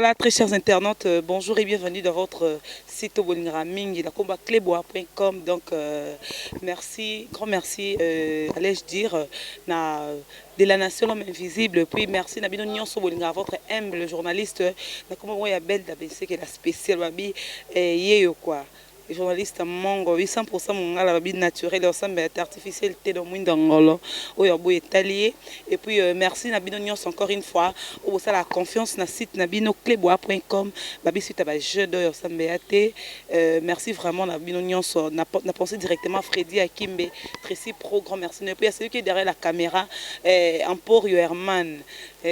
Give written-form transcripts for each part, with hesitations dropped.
voilà, très chers internautes, bonjour et bienvenue dans votre site Bolingaming, la combat clébois.com. Donc, merci, grand merci, allais-je dire, de la nation l'homme invisible. Puis, merci, Nabino Nyonso Bolinga, votre humble journaliste. Na comment moi, il y a belle d'ABC qui est la spéciale, babi, et quoi. Les journalistes mongo 800% mon la vie naturelle ensemble artificiel té dans monde ngolo oyo boy italié et puis merci Nabino Nyons encore une fois au ça la confiance na site nabinoclebois.com babi suite à ba jeu d'oyo ensemble merci vraiment Nabino Nyons n'a pensé directement à Freddy Akimbe Tracy Pro grand merci et puis à celui qui est derrière la caméra Ampor Herman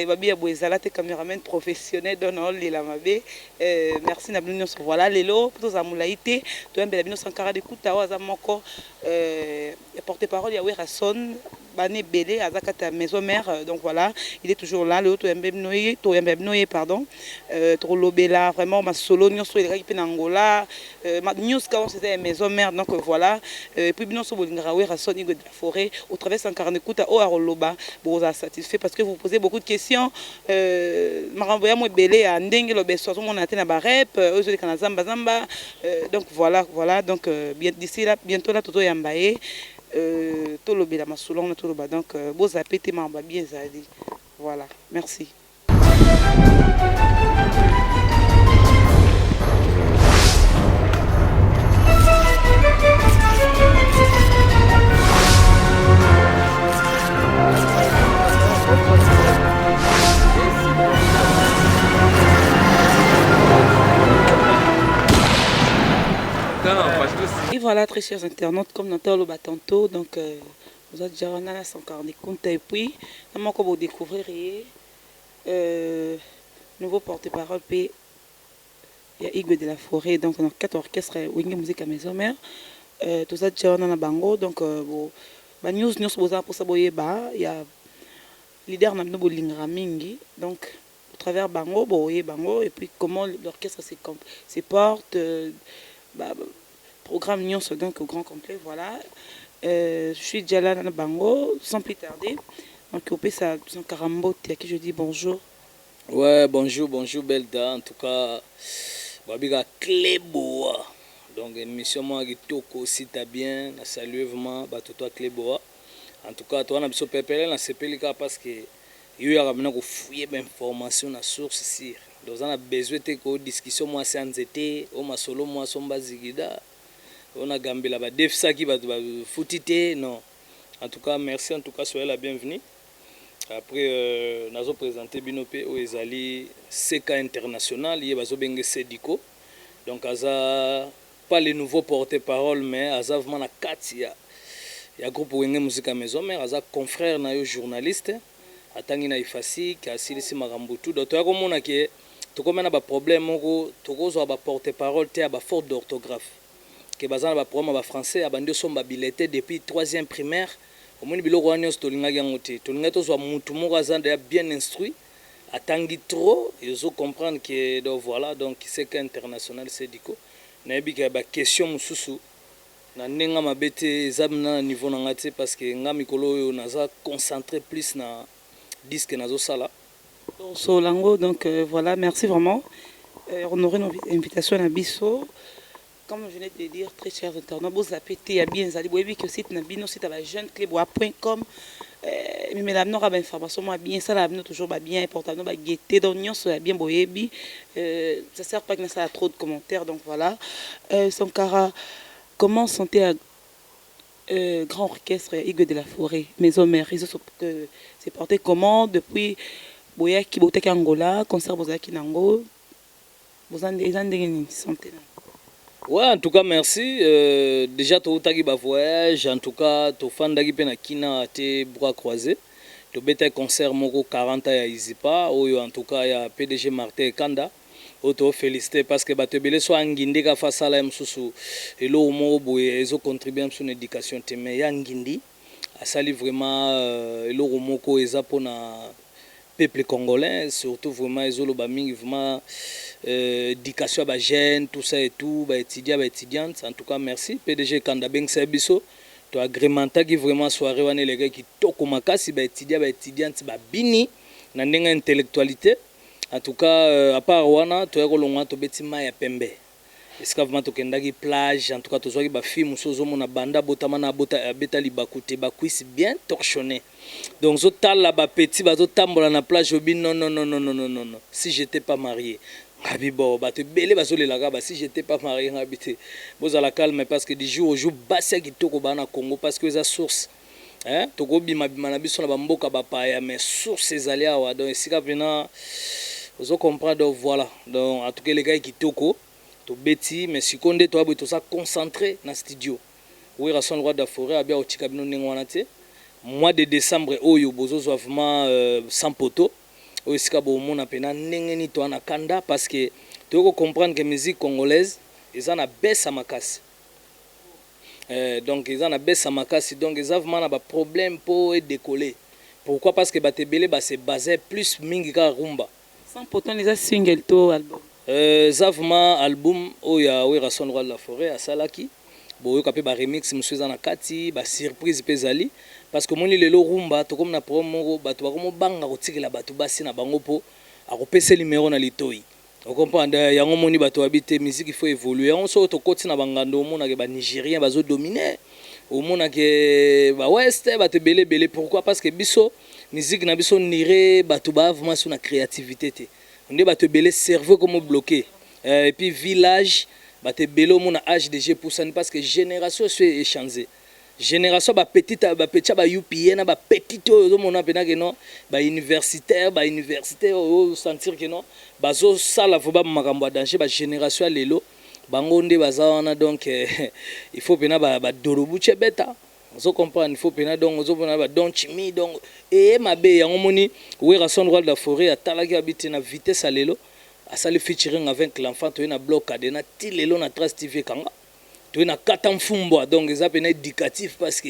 babi ya boezala te caméraman professionnel dans la mabé merci Nabino Nyons voilà lelo pour amulaité tu as bien 1940 écoute à moko porte-parole Yahweh Rasson bané belé à zakata maison mère donc voilà il est toujours là le to pardon trop lobela vraiment ma solo nyos so il pe Angola ma news quand c'était maison mère donc voilà et puis bien so bolinga Yahweh Rasson de la forêt au travers 140 écoute à Oaroloba bon ça satisfait parce que vous posez beaucoup de questions maramboya mo belé à ndenge lo beso mon atena ba rep aux kana zamba zamba donc voilà donc bien d'ici là bientôt là toto yambaye tout le bela masoulon tout le bas donc beaux appétits mamba bien zali voilà merci. Et voilà, très chers internautes, comme nous avons tantôt, donc vous êtes déjà en a son carnet compte et puis nous allons découvrir nouveau porte-parole il y a Igwe de la Forêt, donc on a 4 orchestres Wenge Musique à Maison Mère, tout ça déjà on a bango, donc news pour ça il y a leader na nobo lingra mingi, donc au travers bango bango et puis comment l'orchestre se porte programme Nyons donc au grand complet voilà je suis déjà là dans bango sans plus tarder donc au ça son carambote à qui je dis bonjour. Ouais, bonjour Belda, en tout cas babiga Clébois donc émission moi qui toko aussi t'as bien saluer vraiment toi Clébois en tout cas toi on a besoin pépélé na sepelika parce que il y a maintenant que fouiller information na source ici donc on a besoin de discussion moi c'est en été au masolo moi son bazigida on a gambé là-bas defsa qui va foutiter non en tout cas merci en tout cas soyez la bienvenue après nous avons présenté Binopé au Ezali CK international il bazo benge Sediko donc aza pas les nouveaux porte-parole mais aza vraiment na katia ya groupe Wenge Musique à Maison Mère aza confrère na yo journaliste atangi na ifasi ka silisi marambutu donc to komona ke to komena ba problème moko to kozo ba porte-parole te ba faute d'orthographe que bazana ba problème ba français abandi somba billeté depuis 3e primaire au moins biloko wana nyonso tolingaki yango te tolingai tozwa mutu moko aza ndeya bien instruit atangi trop ezo comprendre que donc voilà donc c'est qu'international Sediko nayebi ke ba question mosusu na ndenge mabe te eza na niveau na nga te parce que nga mikolo oyo naza concentré plus na disque nazosala Solango donc voilà merci vraiment honorer nos invitations à Bisso. Comme je venais de dire, très chers internautes, vous appétez à bien zali, vous voyez que site nabino site à la jeuneclebois.com mais madame n'aura pas information moi bien ça la toujours bien important nous guetter donc nous soit bien boyebi ça sert pas que ça a trop de commentaires donc voilà son cara comment santé à grand orchestre Igwe de la Forêt Maison Mère ils ont c'est porté comment depuis boya qui botek Angola concert boza qui nango vous en des santé. Ouais, en tout cas, merci. Déjà, tu as voyage. En tout cas, tu as fait un kina te bras croisés. Tu as un concert moko 40 ans à Izipa. En tout cas, il y a PDG Martin Kanda. Tu as félicité parce que tu as soit ngindi ka face à la msusu. Et là, ils ont contribué à son éducation. Mais il y a ngindi. Ça vraiment, et là, moko pour le peuple congolais. Surtout, vraiment, ils ont vraiment. Éducation à jeunes, tout ça et tout, étudiants, étudiantes. En tout cas, merci. PDG Kandabeng Sebiso, tu as agrémenté qui vraiment soirée, on est les gars qui toquent au makasi, étudiants, étudiantes, bini, dans une intellectualité. En tout cas, à part wana, tu as kolonga to beti mai ya pembe. Esika vraiment tokendaki plage, en tout cas tozwaki ba film musozo mona banda botama na beta libakute bakwisi bien torchonné. Donc zo tala ba petit bazo tambola na plage obi non non non non non non non. Si j'étais pas marié. Ngabi bo ba te belé bazo le laga ba si j'étais pas marié ngabité. Boza la calme parce que du jour au jour basi kitoko bana Congo parce que za source. Hein? Toko bima bima na biso na bamboka ba paya mais source ezali awa donc esika vena vous comprendre donc voilà. Donc en tout cas les gars kitoko to beti mais sikonde to abo to ça concentré na studio. Oui rason roi da forêt abia o tikabino ningwana te. Mois de décembre oyo bozo vraiment sans poteau. Oyo sika bo mona pena ndenge to na kanda parce que tu faut comprendre que musique congolaise ils en a baisse à makasi. Donc ils en a baisse à makasi donc ils ont vraiment un problème pour décoller. Pourquoi? Parce que batebele ba se basé plus mingi ka rumba. Sans pourtant les single to album. Zavma album oya we rason roi de la forêt à Salaki. Bo yo kapé ba remix monsieur na kati ba surprise pezali parce que moni lelo rumba to comme na promo bato ba komo banga ko tikela bato basi na bango po a ko pesa numéro na litoi. On comprend yango moni bato habite musique il faut évoluer. On so to koti na bangando mona ke ba nigérien bazo dominer. Au mona ke ba west bato belé belé pourquoi? Parce que biso musique na biso nire bato ba vraiment sur na créativité te. On dit bato belé cerveau comme bloqué. Et puis village bato belé au mona âge de pour ça parce que génération soit échangée. Génération ba petite ba petit ba UPN ba petite au mona pena que non ba universitaire au sentir que non bazo sala faut ba makambo danger ba génération lelo bango nde bazawana donc il faut pena ba dorobuche beta. Vous comprenez, il faut pena donc vous pena ba don chimi donc et mabe yango moni we rason roi de la forêt atalaki habite na vitesse alelo asali featuring avec l'enfant to na bloc adena ti lelo na Trace TV kanga to na katamfumbo donc ils appellent éducatif parce que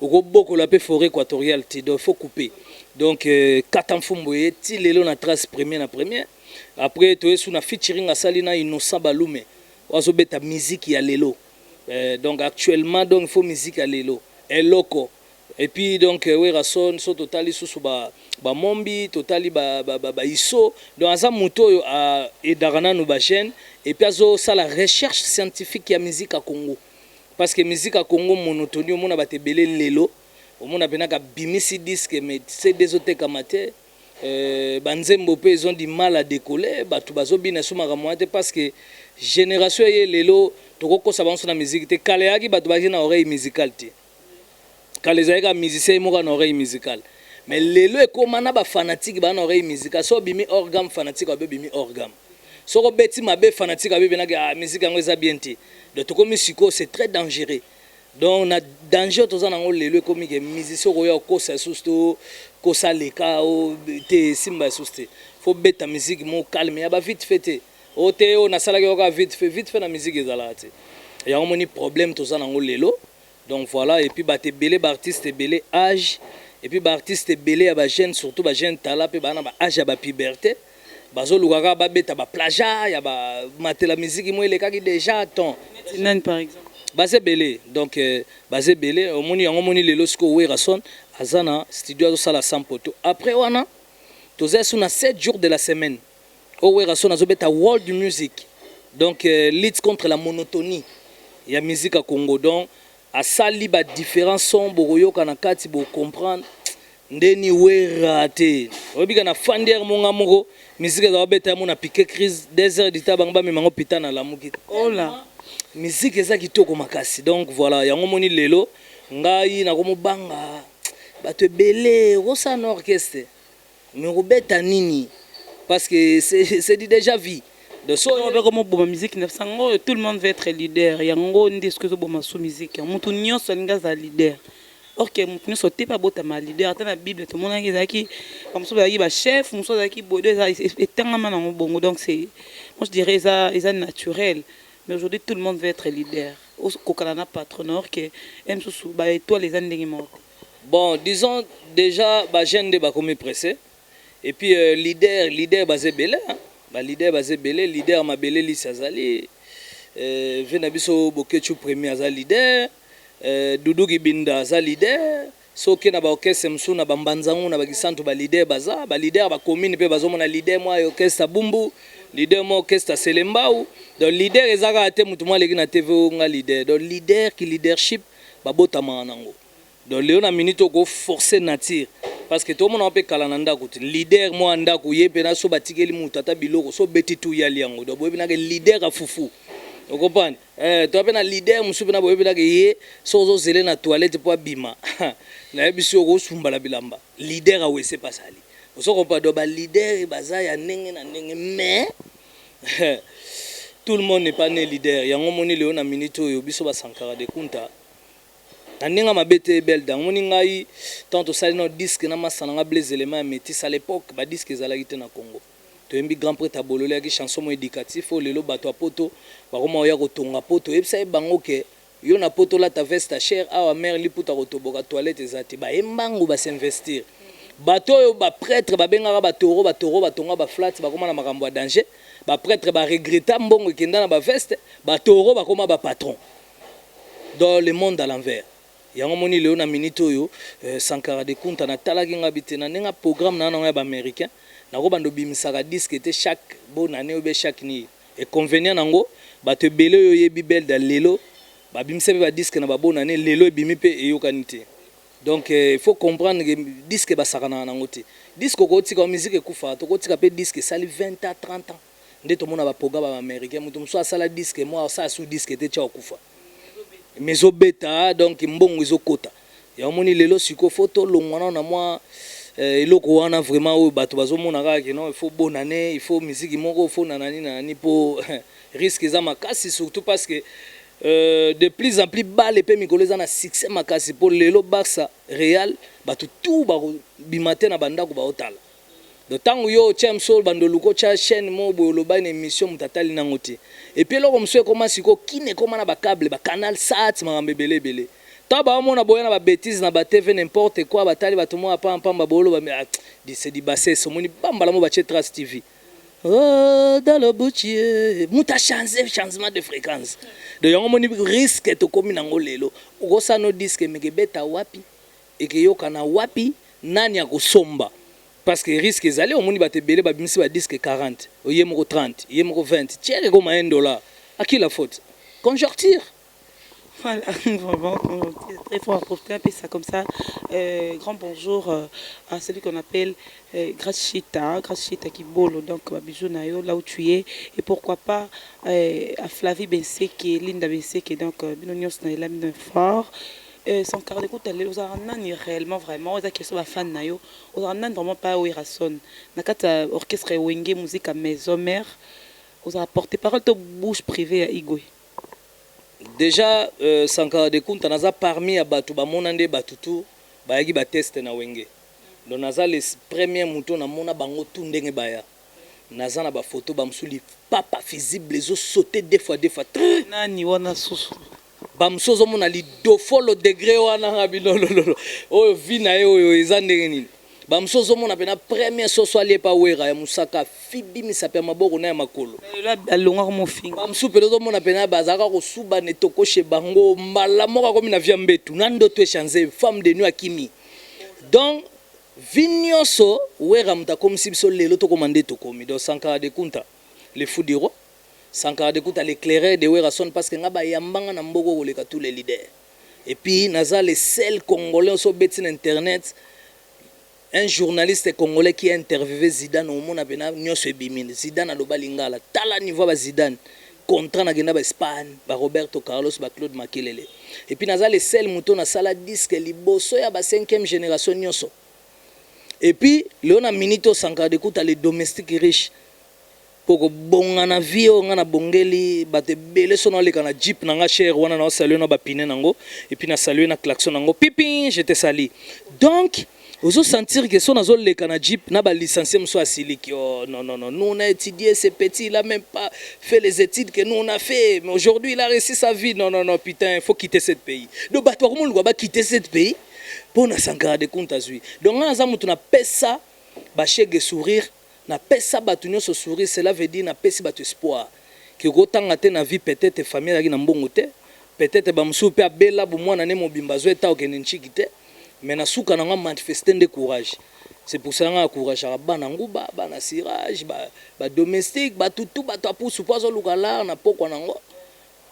au beaucoup la pe forêt équatoriale donc faut couper donc katamfumbo et ti lelo na Trace première après to sous na featuring asali na Innocent Balume ozo beta musique ya lelo donc actuellement donc il faut musique ya lelo et loco. Et puis donc oui rason so totali sous ba mombi totali ba iso donc asa moto et darana no ba chaîne et puis azo ça la recherche scientifique ya musique à Congo parce que musique à Congo monotonie on a batebele lelo on a benaka bimisi disque mais c'est des autres kamate banzembo pe ils ont du mal à décoller batu bazo bina suma ramoite parce que génération ye lelo toko ça banso na musique te kaleaki batu baji na oreille musicale te. Quand les aïgas musiciens ont une oreille musicale. Mais les lois comme on a des fanatiques ont une oreille musicale. Soit bimi organe fanatique ou bimi organe. Soit beti mabe fanatique ou bimi la musique anglaise bien té. Donc tout comme musico c'est très dangereux. Donc on a danger tous en les lois comme les musiciens roya ko ça susto ko ça les cas ou té simba suste. Faut beta musique mo calme ya ba vite fait. O té on a sala ko vite fait la musique ezalate. Il y a un problème tous en les lois. Donc voilà, et puis bah t'es belé, bah artiste belé âge, et puis bah artiste belé à bah jeune, surtout bah jeune talent, puis bah na bah âge à bah puberté, bah zo lugaga bah bête à bah plagia, y a bah mater la musique moi les cas qui déjà attend. Nan par exemple. Bah c'est belé, donc bah c'est belé, au moni les lorsque ouais rason, azana studio ça la sans poteau. Après wana, tous est sur 7 jours de la semaine. Oh ouais rason azo bête à world music, donc lutte contre la monotonie, y a musique à Congo donc. A sali ba différents sons boroyo kana kati bo comprendre ndeni we raté obika na fander monga moko musique za beta mo na piquer crise des heures d'ita banga me mango pitana la muki oh là musique eza kitoko makasi donc voilà yango moni lelo ngai na komo banga bato belé rosa na orchestre mais robeta nini parce que c'est déjà vie. De so comme bon musique tout le monde veut être leader yango ndi ce que bon sous musique mutu nyonso linga za leader or que mutu nyonso te pas bota ma leader ata na bible tout monde qui zaki comme ça zaki ba chef muso zaki bodo za etangama na bongo donc c'est moi je dirais ça naturel mais aujourd'hui tout le monde veut être leader au kokana patronor que aime sous ba étoile les andingi morte. Bon disons déjà ba jeune de ba comme pressé et puis leader basé belé hein. Ba leader basé belé leader ma belé li sazali venabiso bokechu premier za leader Doudou Gibinda za leader soki na ba orchestre msu na bambanzangu na bakisantu ba leader baza ba leader ba commune pe bazomona leader moi orchestre Bumbu leader moi orchestre Selembao donc leader ezaka te mutu moi leki na TV nga leader donc leader ki leadership babotama nango donc leo na minute ko forcer nature parce que tout le monde peut kala na ndako leader moi ndako yepe na so batikeli mutu ata biloko so beti tu yali yango donc boyebi na leader a fufu vous comprenez tu as un leader musu na boyebi na ye so zo zele na toilette po bima na yebiso ko sumbala bilamba leader a wese pasali so comprendre donc ba leader baza ya ndenge na ndenge mais tout le monde n'est pas né leader yango moni leo na minute oyo biso ba Sankara de Kunta Naninga mabete belda ngoni ngai tanto sali no disque na masana nga blaze élément métis à l'époque ba disque ezalaki te na Congo to yembi grand prêtre abolole ki chanson mo éducatif o lelo bato apoto ba koma oya kotonga poto ebisa bango ke yo na poto la ta veste cher awa mère liputa kotoboka toilette ezati ba embango ba s'investir bato yo ba prêtre ba bengaka ba toro batonga ba flat ba koma na makambo ya danger ba prêtre ba regretta mbongo kenda na ba veste ba toro ba koma ba patron dans le monde à l'envers yango moni leo na minute oyo Sankara de Kunta na talaki ngabite na nenga programme na ya ba américain na ko bando bimisaka disque était chaque bonne année ou chaque ni et convenient nango ba te belé yo yebi bel da lelo ba bimisa ba disque na ba bonne année lelo ebimi pe eyokanite donc il faut comprendre que disque ba sakana nango te disque ko tika musique ekufa to ko tika pe disque sali 20 à 30 ans ndeto mona ba programme ba américain mutu mso asala disque moi ça sous disque te cha okufa mezo beta donc mbongo ezokota ya moni lelo siko photo longwana na moi eloko wana vraiment o bato bazomona kaka non il faut bonne année il faut musique moko il faut nanani po risque za makasi surtout parce que de plus en plus balle pe mikolo za na succès makasi pour lelo Barça Real bato tout ba bimate na bandako ba otala de tango yo cham sol bandoluko cha chaîne mo bolo ba une émission mutatali nangote et puis loko mso comment siko kine comment na ba câble ba canal sat makambe belé ta ba mona boyana ba bêtise na ba TV n'importe quoi batali batomo apa pamba bolo ba c'est di bassesse moni bambala mo ba che Trace TV oh dans le boutier muta changement de fréquence de yango moni risque to komi nango lelo ukosa no disque meke beta wapi et que yo kana wapi nani akosomba parce que risque ezali au moni bate belé ba bimisi ba disque 40 oyemoko 30 yemoko 20 tiere comme $1 à qui la faute conjoncture. Voilà, vraiment, très fort à profiter un peu ça comme ça. Grand bonjour à celui qu'on appelle Grachita qui bolo, donc Bijou Nayo, là où tu es, et pourquoi pas à Flavie Benseke, Linda Benseke, donc Binonios Naïlam fort. Sans car d'écoute, aux Aranan réellement vraiment, aux qui sont fans Nayo, aux Aranan vraiment pas où ils rassonnent. Nakata orchestre Wenge, musique à maison mère, aux a porté parole de bouche privée à Igwe. Déjà Sankara de Kunta naza parmi ya batu ba monande batutu ba yaki ba test na wenge donc naza les premiers moutons na mona bango tout ndenge baya naza na ba photo ba msuli papa visible les os sauter deux fois nani wana susu ba msozo mona li do follow degré wana ngabino lolo oyo vina yo eza ndenge nini ba msozo mona pena premier soso ali pa wera ya musaka fibi misape maboko na ya makolo la alonga ko mofinga ba msupe lozo mona pena bazaka ko suba ne tokoshe bango mbala moka komi na via mbetu nando to échanger femme de nuit akimi donc vinyoso wera mta comme si biso lelo to komande to komi donc Sankara de Kunta le fou du roi Sankara de Kunta l'éclaireur de wera son parce que ngaba yambanga na mboko koleka tous les leaders et puis naza le seul congolais so beti na internet. Un journaliste congolais qui a interviewé Zidane au monde a nyonso ebimini Zidane aloba lingala tala niveau ba Zidane contrat na genda ba Espagne ba Roberto Carlos ba Claude Makelele et puis naza le seul mouton na sala disque liboso ya ba 5e génération nyonso et puis leona minito Sankara de Kunta les domestiques riches poko bonga na vio nga na bongeli bate bele sono leka na jeep na nga cher wana na saluer na ba pine nango et puis na saluer na klaxon nango pipi je te sali donc vous sentir que son azol le kana jeep na ba licencié mso asiliki oh non nous on a étudié ces petits il a même pas fait les études que nous on a fait mais aujourd'hui il a réussi sa vie non putain il faut quitter ce pays donc ba toi comment on va quitter ce pays pour na Sankara de Kunta zui donc on a mutu na pesa ba chege sourire na pesa batu nyonso sourire cela veut dire na pesi batu espoir que gotanga te na vie peut-être famille yaki na mbongo te peut-être ba msu pe abela bu mwana ne mobimba zo eta okene nchiki te mais na suka nanga manifester de courage. C'est pour ça que je courage à Banangouba, Banasirage, domestique, tout, pousse pas au lugala, na poko nango,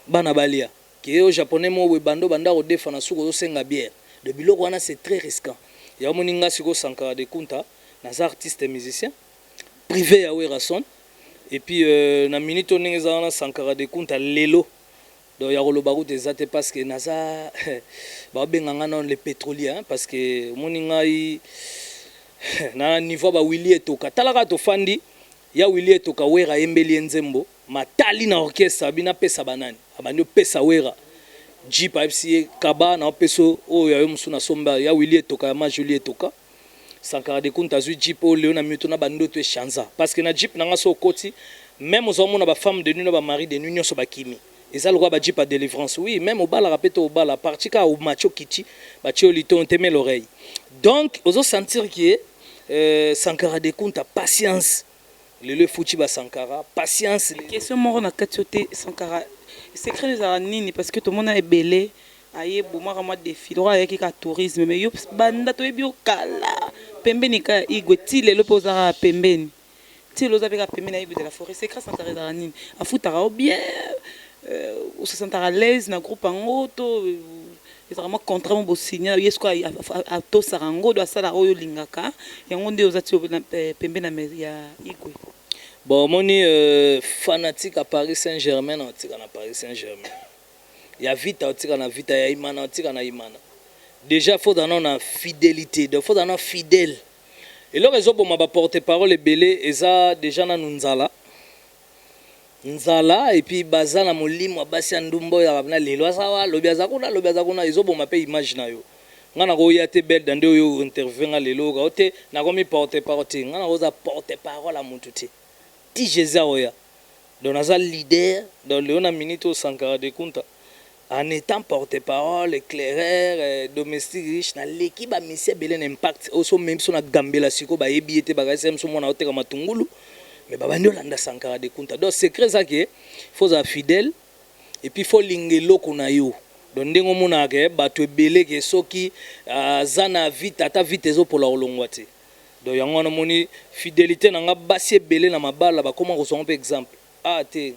Banabalia. Qui est au japonais, moi, bando, banda, au défend, au senga bière. De biloko wana c'est très risquant. Il y a moninga siko Sankara de Kunta, nas artistes et musiciens, privé à Werason. Et puis, na minute on est dans Sankara de Kunta, Lelo. Donc, il y a le barou des athées parce que Nasa, les pétroliers, parce que moninga na niveau ba Willy etoka talaka to fandi ya Willy etoka wera embeli nzembo matali na orchestre bina pesa banani abandi pesa wera Jeep FCA kaba na peso o ya musuna somba ya Willy etoka ma Julie etoka Sankara de Kunta zu Jeep o Léon na muto na bando to chanza parce que na Jeep na ngaso koti même aux hommes na ba femme de nuit na ba mari de nuit nyoso bakimi eza le roi ba Jeep à délivrance oui même au bal rapete au bal parti ka au macho kiti ba tio liton temer l'oreille donc aux sentir qui est Sankara de Kunta patience le fouti ba Sankara patience question moro na katiote Sankara secret les aranini parce que tout le monde est belé aye bomara ma défi droit avec ka tourisme mais yo banda to ebio kala pembeni ka igwe ti lelo pozara pembeni ti loza avec pembeni na ibu de la forêt secret Sankara les aranini afutara bien ou se sentir à l'aise na groupe en auto c'est vraiment contrairement au signal yesko a to sarango do sala oyo lingaka yango nde ozati pembe na ya igwe bon moni fanatique à Paris Saint-Germain na tika na Paris Saint-Germain ya vita tika na vita ya imana tika na imana déjà faut dans na fidélité donc faut dans fidèle et le réseau pour ma porter parole belé eza déjà na nzala nzala et puis bazana molimo basi ndumbo ya bana lelo sawa lobiaza kuna ezoboma pe image na yo ngana ko yate bel dande yo interview lelo ga ote na komi porter parole ngana ko za porter parole à mututi ti Jésus oya donc naza leader dans Léona Minito Sankara de Kunta en étant porter parole éclaireur domestique riche na l'équipe ba monsieur belen impact also même so na gambela siko ba ebiete ba gasem so mona oteka matungulu mais babandi olanda Sankara de Kunta donc secret ça que faut être fidèle et puis faut lingelo kuna yo donc ndengo mona ke bato ebele ke soki zana vite ata vite ezo pola olongwa te donc yango na moni fidélité na nga basi ebele na mabala ba comment ko par exemple ah te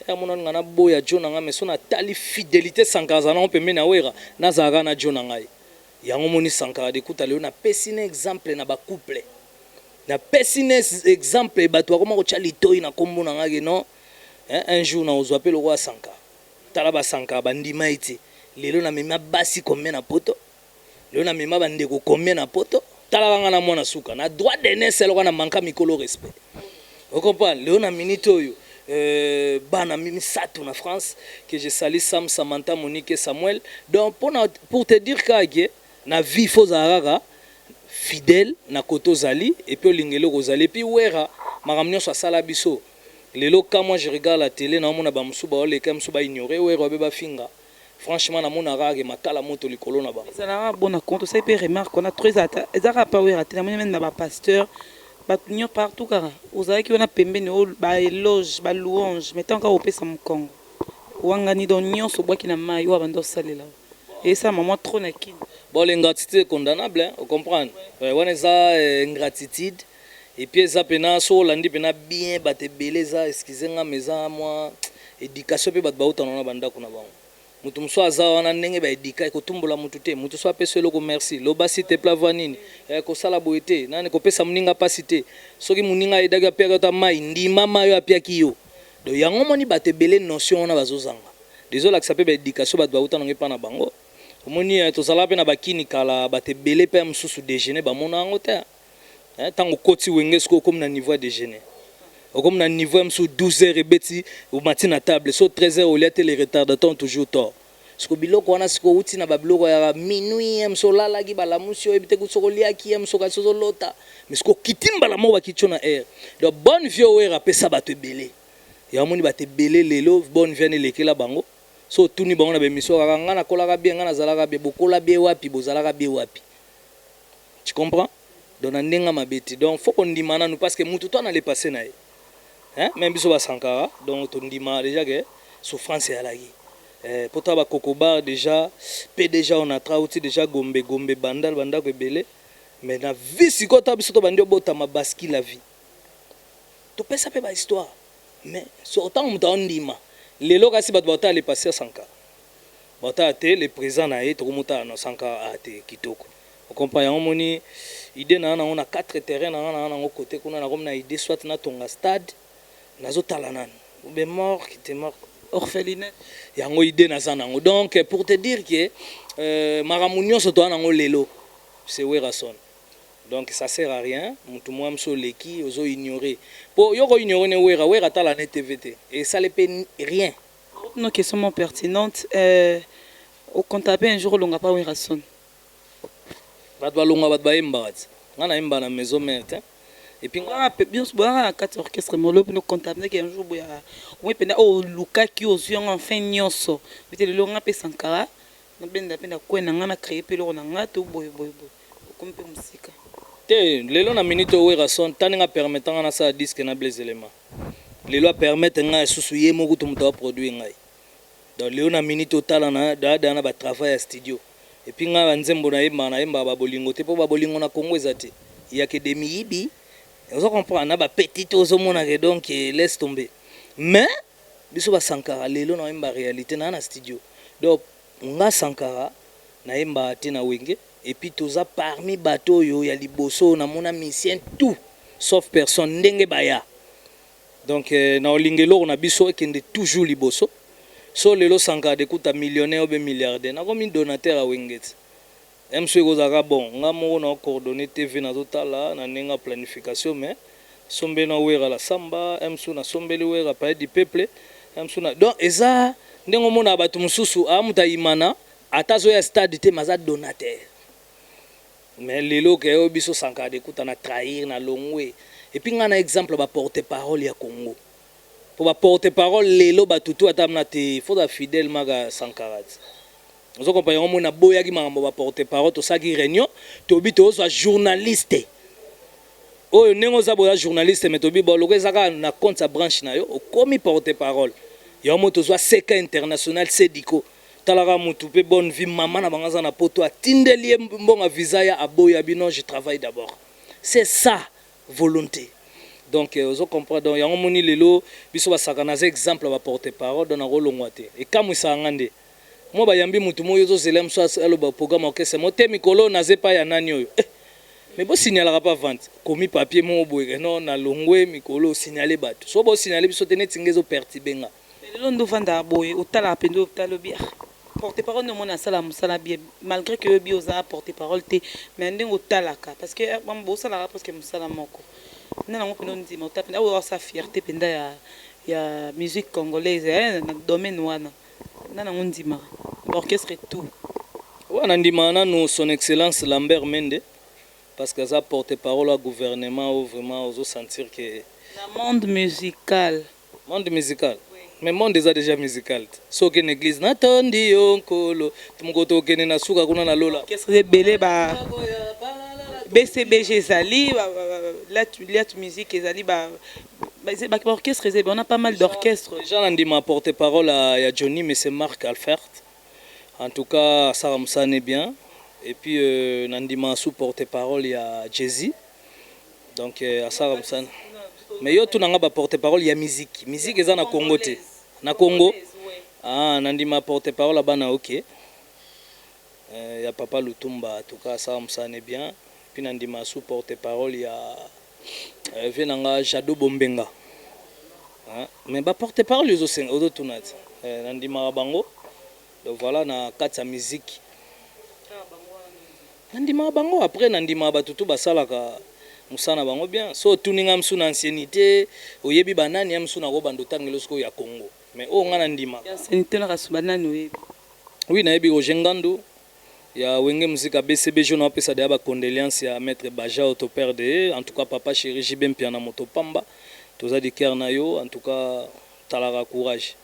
ya mona ngana boya jona nga mais so na tali fidélité Sankara na on na wera na zara na jona ngai yango moni Sankara de Kunta leo na pesine exemple na ba couple na pesine exemple bato comment ko chali toy na kombo na ngage non un jour na ozwa pe le roi Sankara tala ba Sankara bandima ite lelo na mema basi combien na poto lelo na mema bandeko combien na poto tala banga na mona suka na droit d'aîné c'est le na manka mikolo respect vous comprenez lelo na minute oyo bana mimi sato na France que je salue Sam Samantha Monique et Samuel donc pour te dire que na vie faut zarara fidèle na koto zali et puis lingelo kozali puis wera maramnyo so sala biso lelo quand moi je regarde la télé na mona ba musuba ole kam suba ignorer wera be ba finga franchement na mona rage makala moto likolo na ba ça la bonne compte ça peut remarque on a très ata ezara pa wera tena même na ba pasteur ba nyo partout kara ozali ki wana pembeni ba éloge ba louange mais tant ka opesa mkongo wangani don nyonso bwaki na mai wa bando salela et ça maman trop na kini bon l'ingratitude est condamnable hein, vous comprenez on est ça ingratitude et puis ça pena so landi pena bien batte beleza excusez nga meza moi éducation pe bat ba utana na banda kuna bango mutu mso aza wana ndenge ba éduka ko tumbola mutu te mutu so apese loko merci loba si te plava nini ko sala boete nani ko pesa muninga pasite soki muninga edaga pia ta mai ndi mama yo apia kiyo do yango moni batte belé notion na bazozanga désolé que ça peut ba éducation bat ba utana ngepa na bango moni tozala pe na bakini kala bate belé pe msusu déjeuner ba mona ngo te tango koti wenge sko comme na niveau déjeuner comme na niveau msu 12h ebeti au matin à table so 13h au lieu les retardateurs toujours tort sko biloko wana sko uti na ba biloko ya minuit mso lala ki bala musio ebite kusoko liaki mso ka sozo lota mais sko kitimba la mo ba kitchona air donc bonne vie o era pesa bato belé ya moni bate belé lelo bonne vie ne lekela bango so tuni bango na bemission kaka ngana kolaka bien ngana zalaka bien bokola bien wapi bozalaka bien wapi tu comprends donc na ndenga mabeti donc faut qu'on ndimana nous parce que mutu to na le passer na hein même biso ba Sankara donc to ndima déjà que souffrance ya lagi Pour toi, Cocobar déjà, déjà on a travaillé déjà Gombe Bandal Bandako Ebele. Mais na vie si kota biso to bandi obota mabaski la vie. To pesa pe ba histoire. Mais sortant muta ondima. Lelo kasi bat bota le passer sanka. Bota te le présent na ye to muta no sanka ate kitoko. On comprend moni idée na on a 4 terrains na côté kuna na comme na idée soit na tonga stade nazo talanan. Ou be mort qui était mort orphelinat. Yango idée na sana. Donc pour te dire que maramunyo so to na lelo c'est Werason. Donc ça sert à rien. Mutu moi mso leki ozo ignorer. Pour yoko ignorer ne wera tala net TVT et ça les peine rien. Nos questions pertinentes. Au comptable un jour longa pas Werason. Bat balonga bat baembat. Ngana imba na maison mère. Et puis on a bien souvent quatre orchestres molo pour nous comptable qu'un jour boya. On penda o luka ki ozo enfin nyonso. Bete le longa pe sankara. Na benda penda ko na ngana créer pe lo na ngata boy. Comme pe musika. Te lelo na minute Werason taninga permettant na sa disque na les éléments. Lelo permettre nga susu ye moko to muto produire ngai. Donc lelo na minute total na na ba travail à studio. Et puis nga nzembo na yemba ba bolingo te po ba bolingo na Congo ezate. Il y a que des miyibi. Vous comprenez na ba petit ozo mona que donc laisse tomber. Mais biso ba Sankara lelo na yemba réalité na studio. Donc nga Sankara na yemba te na wenge. Et puis toza parmi bateau yo ya liboso na mona misien tout sauf personne ndenge baya. Donc na olingelo na biso ekende toujours liboso. So lelo Sankara de kuta millionnaire ou milliardaire na comme donateur a wengeti. MC kozaka bon nga moko na coordonner TV na totala na nenga planification mais sombe na wera la samba MC na sombeli wera pa du peuple MC na donc eza ndengo mona batu mususu amuta imana atazo ya stade te maza donateur. Mais lelo ke obiso Sankara de kuta na trahir na longwe. Et puis ngana exemple ba porte-parole ya Congo. Pour ba porte-parole lelo ba tutu atamna te faut da fidèle maga Sankara. Vous comprenez on na boya ki mama ba porte-parole to saki réunion to bi to so journaliste. Oyo nengo za boya journaliste mais to bi bo loko zaka na compte sa branche na yo komi porte-parole. Yo mo to so seka international Sediko. Talara mutu pe bonne vie maman na bangaza na poto atindeli mbonga visa ya aboya bino je travaille d'abord. C'est ça volonté. Donc vous comprenez donc yango moni lelo biso ba sakanaza exemple ba porte-parole dans na rolongwate. Et comme ça ngande. Moi ba yambi mutu moyo zo zelem so alo ba programme orchestre moté mikolo na zepa ya nani oyo. Mais bo signaler pas vente. Komi papier mo boye non na longwe mikolo signaler bato. So bo signaler biso tene tingezo pertibenga. Lelo ndo vanda boye otala pendo otalo bia. Porte-parole no mona sala musala bien malgré que bioza porte-parole te mais ndingo talaka parce que bon sala parce que musala moko nana ngo pendo ndima otapenda o sa fierté penda ya musique congolaise na domaine wana nana ngo ndima l'orchestre et tout wana ndima nanu son excellence Lambert Mende parce que ça porte-parole au gouvernement ou vraiment aux sentir que le monde musical mais monde déjà musical so que l'église natondi yonkolo tumukoto kene na suka kuna na lola orchestre belé ba BCBG Zali là tu musique Zali ba orchestre on a pas mal d'orchestres déjà ndima porte-parole à Johnny mais c'est Marc Alfert en tout cas ça me sonne bien et puis ndima sous porte-parole il y a Jay-Z donc ça me sonne mais yo tu nanga ba porte-parole ya musique eza na Congo te na Congo ah nandima porte-parole là-bas na OK ya Papa Lutumba en tout cas ça me sonne bien puis nandima sous porte-parole il y a venanga Jado Bombenga mais ba porte-parole yo zo ozo tunat nandima bango donc voilà na kata musique nandima bango après nandima ba tutu basalaka musana bango bien so tuninga msu na ancienneté oyebi banani ya msu na ko bando tangelo sko ya Congo mais o ngana ndima ancienneté na kasu banani oyebi oui na yebi Ojengandu ya wenge musique BCB je na pesa de ba condoléances ya maître Baja auto père de en tout cas papa chéri Jibem piana moto pamba toza di cœur na yo en tout cas talara courage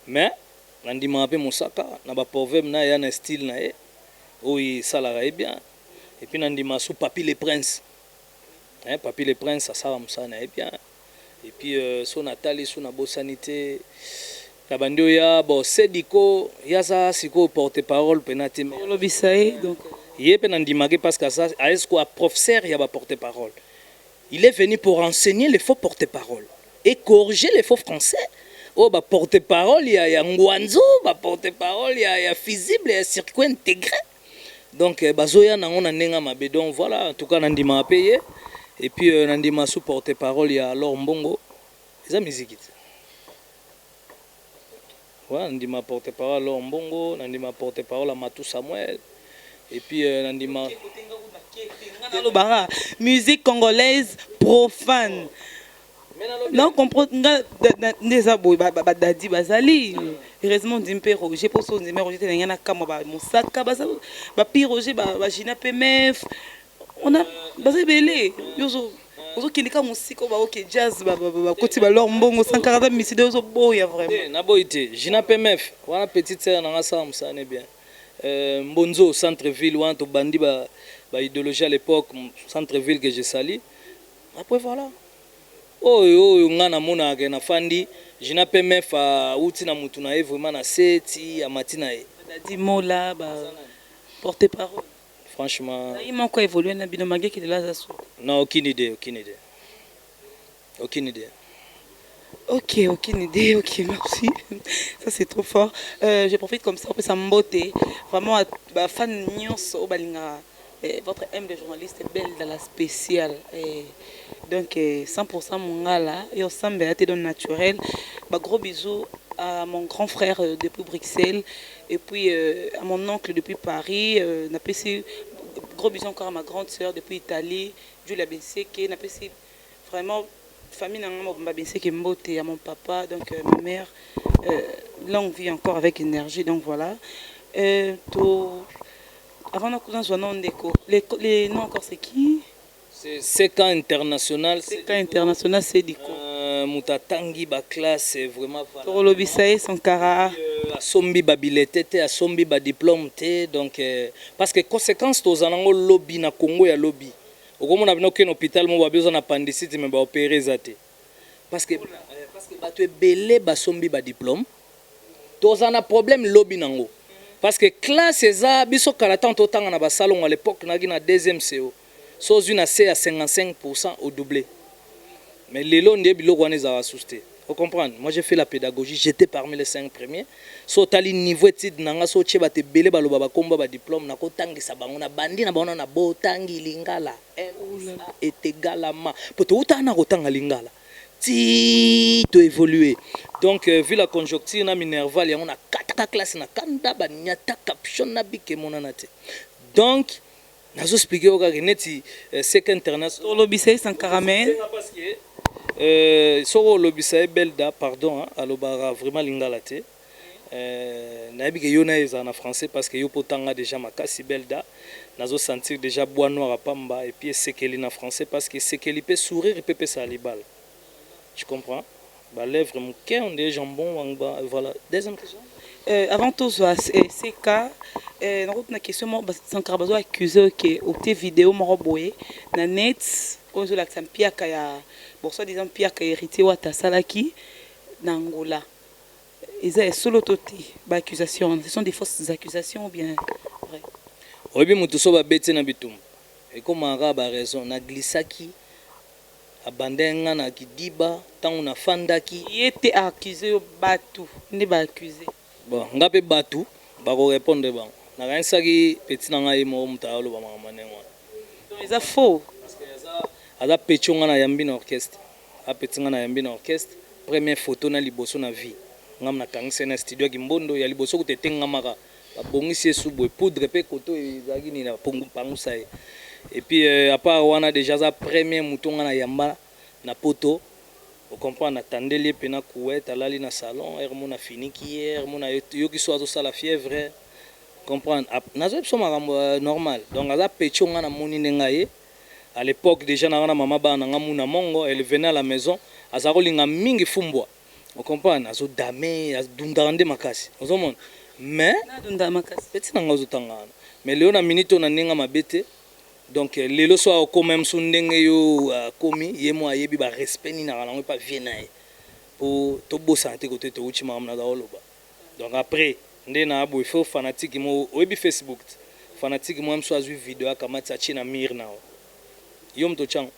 mais nandima pe musaka na ba proverbe na ya na style na e oui ça la bien et puis nandima sous Papi le Prince. Papi le Prince, ça va me bien. Et puis, son Nathalie, son Sanité, na bandi oya bon Sediko yaza siko porte-parole penati mais Lobissaye donc ye pe nandimaki parce que ça est quoi professeur ya ba porte-parole. Il est venu pour enseigner les faux porte-parole et corriger les faux français. Oh ba porte-parole ya ngwanzo, ba porte-parole ya fusible ya circuit intégré. Donc bazoya nango na nenga mabe donc voilà en tout cas nandima payé et puis nandima sous porte-parole ya alors mbongo. Eza musique. Ouais, nandima porte-parole alors mbongo, nandima porte-parole à Matou Samuel. Et puis nandima musique congolaise profane. Non, comprends, des abos, dadi bazali. Heureusement, dimpe Roger, pour son numéro, j'étais dans un camo, mon sac, pi Roger, Gina PMF. On a basé belé. Yozo, ozo kilika musiko, ok jazz, côté balor mbongo, 140 missile, ozo boya vraiment. Na boité, Gina PMF, voilà petite sœur, on a ça, ça n'est bien. Mbonzo, centre-ville, ou un bandi, idéologie à l'époque, centre-ville que j'ai sali. Après voilà. Oyo ngana mona ke na fandi Gina PMF uti na mutu na vraiment na seti ya matina e dadi mola ba porte-parole franchement il manque évoluer na bino magé qui de là ça non aucune idée ok merci ça c'est trop fort je profite comme ça pour ça mboté vraiment fan nyons au balinga votre M de journaliste est belle dans la spéciale donc 100% mongala et au semble été don naturel gros bisous à mon grand frère depuis Bruxelles et puis à mon oncle depuis Paris n'a pas gros bisous encore à ma grande sœur depuis Italie Julia Benseke n'a pas vraiment famille n'a Benseke mbote à mon papa donc ma mère longue vie encore avec énergie donc voilà tout avant les noms encore c'est qui? C'est CK International. CK International c'est Diko. Mutatangi ba classe vraiment voilà. Torolobissaye Sankara. Asombi ba billet te asombi ba diplôme te donc parce que conséquence tozanango lobby na Congo ya lobby. Okomona bino ke hôpital mo ba besoin na appendicite mais ba opérer zate. Parce que ba to belé ba sombi ba diplôme. Tozana problème lobby nango. Parce que classe eza biso kalatan to tanga na ba salon à l'époque na gina deuxième CO. So une assez à 55% au doublé. Mais les lots n'est bilo wana za susté. Vous comprenez? Moi j'ai fait la pédagogie, j'étais parmi les 5 premiers. So tali niveau étude nanga so che ba te belé ba loba ba komba ba diplôme na ko tangisa bango na bandi na bango na botangi lingala. Et également. Poto utana ko tanga lingala. Ti to évoluer. Donc vu la conjoncture na minerval ya on a 4 classes na kanda ba nyata caption na bike monanate. Donc nazo expliquer au gars neti sec international lobissaye sans caramel parce que soro lobissaye belda pardon alobara vraiment lingala te na bi ke yona eza na français parce que yo potanga déjà makasi belda nazo sentir déjà bois noir à pamba et puis sekeli na français parce que sekeli peut sourire peut ça libal tu comprends ba lèvre mon cœur on des jambon voilà deuxième question avant tout ça c'est cas na question mo Sankara bazo accusé que opté vidéo mo boye na net ozo la piaka ya bon soit disant piaka hérité wa tasalaki na Angola ils solo toti ba accusation ce sont des fausses accusations ou bien vrai obi mutu so ba beti na bitum et comment ba raison na glissaki abandenga na kidiba tant na fandaki il était accusé batu ni ba accusé bon ngape batu ba ko répondre bon na kansaki petit na ngai mo mutalo ba mama nenwa donc ils a faux parce que aza petionga na yambi na orchestre a petinga na yambi na orchestre première photo na liboso na vie ngam na kangise na studio kimbondo ya liboso kutetenga maka ba bongisi subo poudre pe koto ezaki ni na pangu sai et puis à part wana déjà za premier mutonga na yamba na poto vous comprenez attendez pena couette alali na salon hermo na finiki hermo na yoki so azo sala fièvre comprendre nazo so makambo normal donc aza petionga na moni nengaye à l'époque déjà na maman ba na ngamuna mongo elle venait à la maison azako linga mingi fumbwa vous comprenez azo dame azundande makasi ozomona mais dunda makasi petit na ngazo tangana mais leo na minute na ninga mabete donc lelo so ko même sundenge yo komi yemo ayebi ba respect ni na rango pa vienna pour tout beau santé côté to uchi mamna da oloba. Donc après ndé na abo il faut fanatique mo obi Facebook fanatique mo amso azu vidéo akamata china mir na yom to chang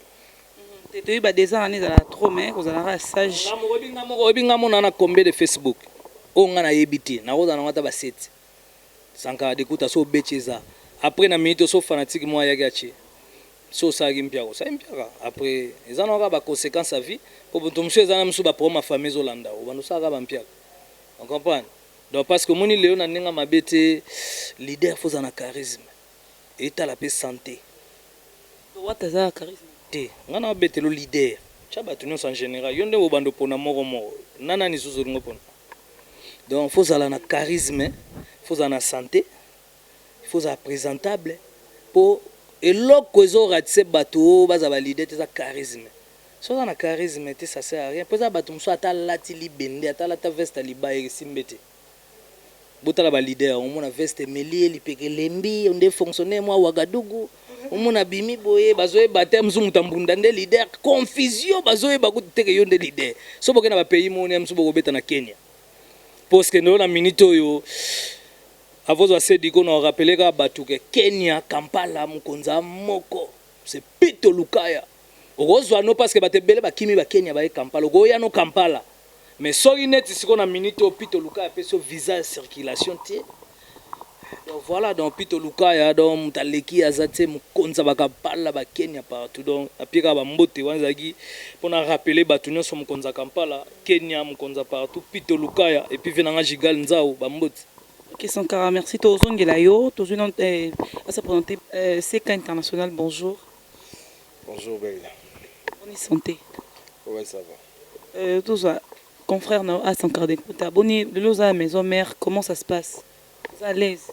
te ba des années dans la trop mais vous allez sage obi ngamo na combien de Facebook o ngana yebiti na oza na ngata ba 7 sanka dekuta so becheza après na minute so fanatique mo ayaki achi so ça mpia ça mpia après ils en aura ba conséquences à vie pour tout monsieur ils en amso ba pour ma famille zolanda o bano ça ba mpia on comprend donc parce que moni léon na ninga mabete leader faut en charisme et ta la paix santé what is that charisme te ngana mabete le leader chaba tout en général yonde o bando pona moko nana ni zuzo ngo pona donc faut en na charisme faut en santé faut en présentable pour eloko ezoratise bato baza balide te za charisme soza na charisme te ça sert à rien poza bato mosu ata lati libende ata lata veste liba esimbe te botala balider omona veste melie lipeke lembi onde fonctionnaire mwa Ouagadougou omona bimi boye bazoyeba te mzungu tambunda nde leader confusion bazoyeba kuti teke yo nde leader so bokena bapays moni msu bokobeta na Kenya parce que na minute oyo avozo asediko na rappeler ka batuke Kenya Kampala mukonza moko c'est Pito Lukaya ozwa no parce que batebele bakimi ba Kenya ba Kampala goya no Kampala mais soki net siko na minute o Pito Lukaya pe so visa circulation tie donc voilà donc Pito Lukaya donc mutaleki azate mukonza ba Kampala ba Kenya partout donc apika ba mbote wanzaki pona rappeler batunyo so mukonza Kampala Kenya mukonza partout Pito Lukaya et puis venanga Jigal Nzao ba mbote. Ok, Sankara, merci. Tozon Gelayo, Tozon à se présenter. CK International, bonjour. Bonjour, Belle. Bonne santé. Ouais, ça va. Tous confrères à Sankara d'Ekouta. Bonne Loza, maison mère, comment ça se passe? Vous êtes à l'aise?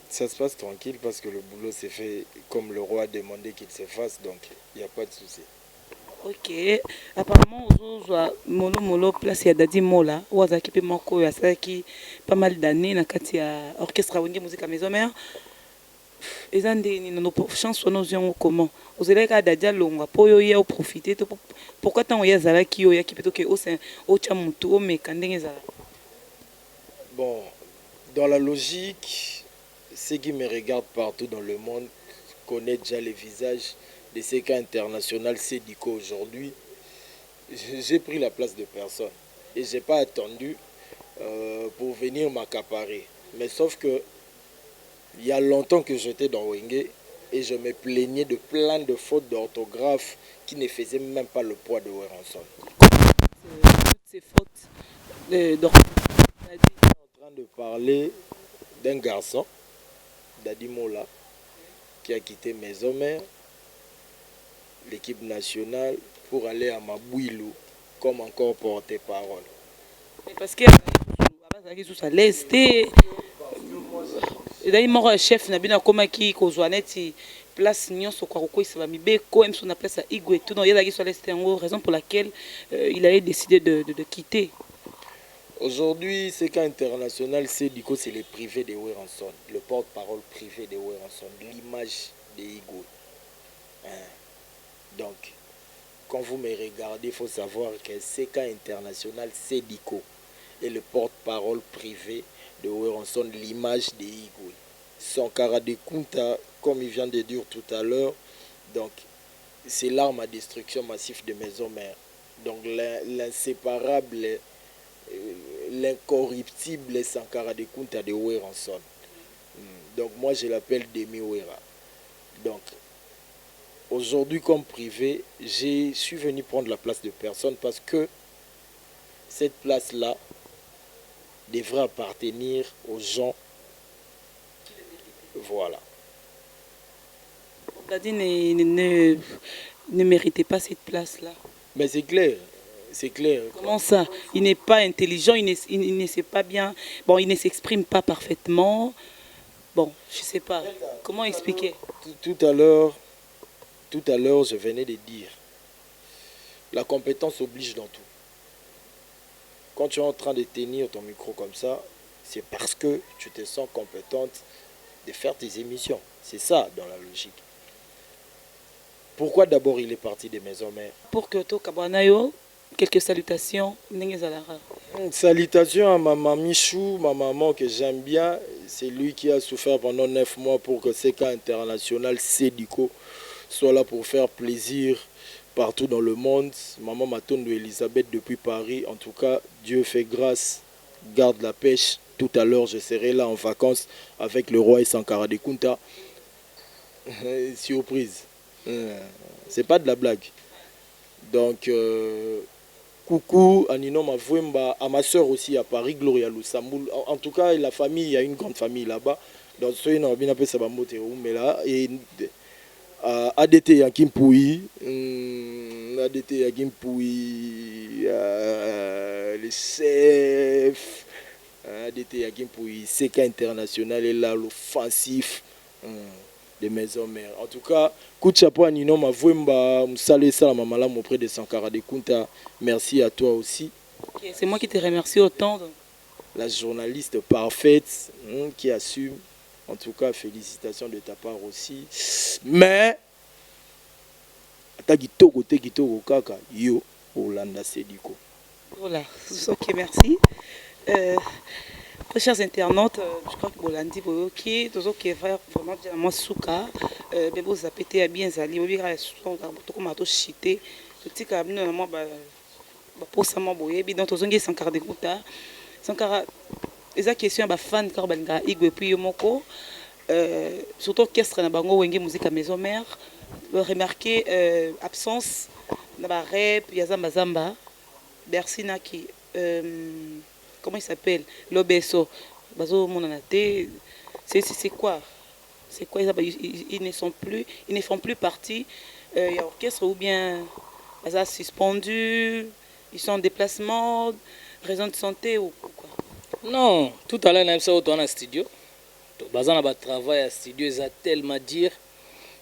Ça se passe tranquille parce que le boulot s'est fait comme le roi a demandé qu'il se fasse, donc il n'y a pas de souci. Ok, apparemment molo place ya Dadi Mola ouazaki pe moko ya saki pas mal d'années na kati ya orchestre Wenge musique à maison mère ezande ni no chance nos yon comment vous allez ka Dadi longa po yo ya profiter pourquoi tant ya zalaki yo ya ki plutôt que au chamutu o mekandenge zala. Bon, dans la logique, ceux qui me regardent partout dans le monde connaissent déjà les visages de CK International Sédico aujourd'hui. J'ai pris la place de personne et j'ai pas attendu pour venir m'accaparer. Mais sauf que il y a longtemps que j'étais dans Wenge et je me plaignais de plein de fautes d'orthographe qui ne faisaient même pas le poids de Weranson. Toutes ces fautes d'orthographe. Je suis en train de parler d'un garçon, Dadi Mola, qui a quitté Maison Mère, l'équipe nationale, pour aller à Mabouilou comme encore porte-parole. Parce que à l'est et chef nabina koma ki kozwaneti place nyonso kwa kokoisa ba mibeko emso na place à Igwe tout non yela ki sur l'est raison pour laquelle il avait décidé de quitter. Aujourd'hui, CK International, c'est le privé de Weranson, le porte-parole privé de Weranson, l'image de Igwe. Donc, quand vous me regardez, il faut savoir que CK International, c'est Diko, et le porte-parole privé de Weranson, l'image de Igwe. Sankara de Kunta, comme il vient de dire tout à l'heure, donc c'est l'arme à destruction massive de maison mère. Donc l'inséparable, l'incorruptible Sankara de Kunta de Weranson. Donc moi je l'appelle Demi Wera. Donc aujourd'hui comme privé, je suis venu prendre la place de personne parce que cette place-là devrait appartenir aux gens. Voilà. Dadi ne méritait pas cette place-là. Mais c'est clair. C'est clair. Comment ça? Il n'est pas intelligent, il ne sait pas bien. Bon, il ne s'exprime pas parfaitement. Bon, je ne sais pas. Comment expliquer? Tout à l'heure, je venais de dire, la compétence oblige dans tout. Quand tu es en train de tenir ton micro comme ça, c'est parce que tu te sens compétente de faire tes émissions. C'est ça dans la logique. Pourquoi d'abord il est parti des maisons mères? Pour que to Kabanayo, quelques salutations. Salutations à maman Michou, ma maman que j'aime bien. C'est lui qui a souffert pendant 9 mois pour que CK International Sédico soit là pour faire plaisir partout dans le monde. Maman Matondo Elisabeth depuis Paris. En tout cas, Dieu fait grâce, garde la pêche. Tout à l'heure, je serai là en vacances avec le roi et Sankara de Kunta. Surprise. C'est pas de la blague. Donc, coucou à Nino Mavouemba, à ma soeur aussi à Paris, Gloria Lusamboul. En tout cas, la famille, il y a une grande famille là-bas. Donc, soyez dans bien appelé Sabamote, mais là, et ADT Yakimpoui, ADT Yakimpoui, le chef, ADT Yakimpoui, CK International est là, l'offensif des maisons mères. En tout cas, coup de chapeau à Nino Mavouemba, salut ça ma maman auprès de Sankara de Kunta. Merci à toi aussi. Okay, c'est moi qui te remercie autant. Donc. La journaliste parfaite qui assume. En tout cas, félicitations de ta part aussi. Mais, Kitoko kaka, yo, Olanda Sédico. Voilà, ok, merci. Très chers internautes, je crois que Bolandi Boyoki, tous ceux qui vont vraiment dire moi souka, mais vous avez pété à bien zali, vous avez tout comme à tout chité, tout petit cabinet normalement pour ça moi boyer, donc tous ceux Sankara de Kunta, Sankara, les questions à fan car banga igwe puis yomoko, surtout orchestre na bango wenge musique à maison mère, remarquer absence na ba rap yazamba zamba, Bercy naki. Comment il s'appelle l'obeso bazo monanate c'est quoi ils ne font plus partie il y a orchestre ou bien baza suspendu, ils sont en déplacement, raison de santé ou quoi. Non, tout à l'heure on a dans un studio baza na ba travail à studio ils a tellement dire